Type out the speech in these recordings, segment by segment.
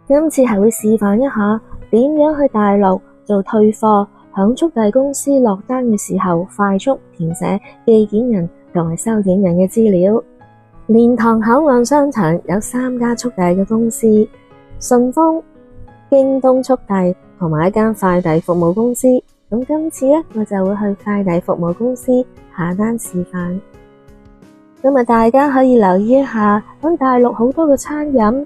今次係會示範一下點樣去大陸做退貨，響速遞公司落單嘅時候快速填寫寄件人同埋收件人嘅資料。蓮塘口岸商場有3家速遞嘅公司，順豐、京東速遞同埋一間快遞服務公司。咁今次呢，我就會去快遞服務公司下單示範。咁大家可以留意一下，喺大陸好多嘅餐飲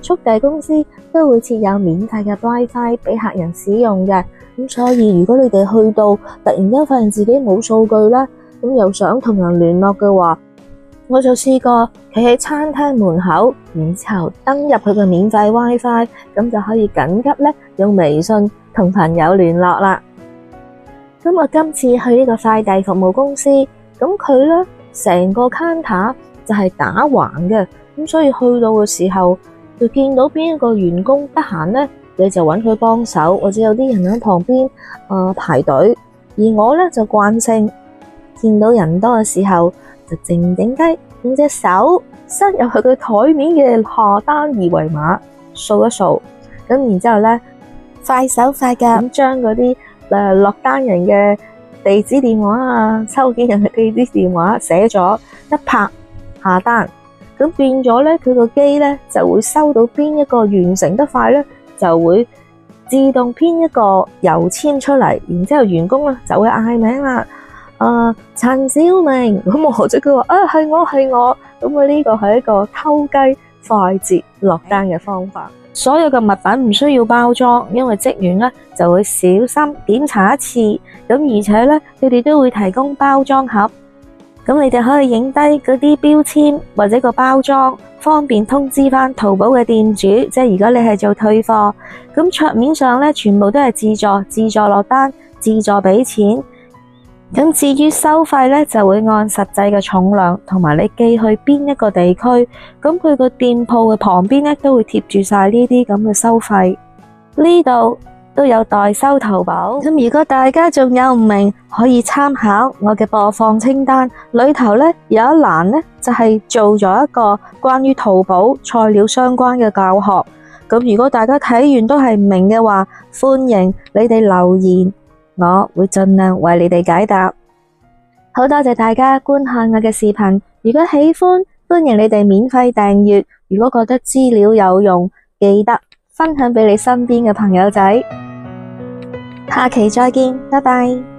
速遞公司都會設有免費嘅 WiFi 俾客人使用嘅。咁所以如果你哋去到突然間發現自己冇數據啦，咁又想同人聯絡嘅話，我就試過企喺餐廳門口，然之後登入佢嘅免費 WiFi， 咁就可以緊急咧用微信同朋友聯絡啦。咁我今次去呢個快遞服務公司，咁佢咧成個 counter 就係打橫嘅，咁所以去到嘅時候就見到邊一個員工得閒咧，你就揾佢幫手，或者有啲人喺旁邊排隊。而我咧就慣性見到人多嘅時候，就靜靜雞用隻手塞入去佢台面嘅下單二維碼掃一掃，咁然之後咧快手快腳咁將嗰啲落單人嘅地址電話啊、收件人嘅地址電話寫咗一拍下單，咁變咗咧佢個機咧就會收到邊一個完成得快咧，就會自動編一個郵籤出嚟，然之後員工咧就會嗌名啦。陳小明，咁或者佢話係我，咁我呢個係一個偷雞快捷落單嘅方法。所有嘅物品唔需要包裝，因為職員咧就會小心檢查一次，咁而且咧佢哋都會提供包裝盒，咁你哋可以影低嗰啲標籤或者個包裝，方便通知翻淘寶嘅店主。即係如果你係做退貨，咁桌面上咧全部都係自助落單，自助俾錢。咁至於收費咧，就會按實際嘅重量同埋你寄去邊一個地區，咁佢個店鋪嘅旁邊咧都會貼住晒呢啲咁嘅收費。呢度都有代收淘寶。咁如果大家仲有唔明，可以參考我嘅播放清單，裏頭咧有一欄咧就係做咗一個關於淘寶菜料相關嘅教學。咁如果大家睇完都係唔明嘅話，歡迎你哋留言。我會盡量為你哋解答。好多謝大家觀看我嘅視頻，如果喜歡，歡迎你哋免費訂閱。如果覺得資料有用，記得分享俾你身邊嘅朋友仔。下期再見，拜拜。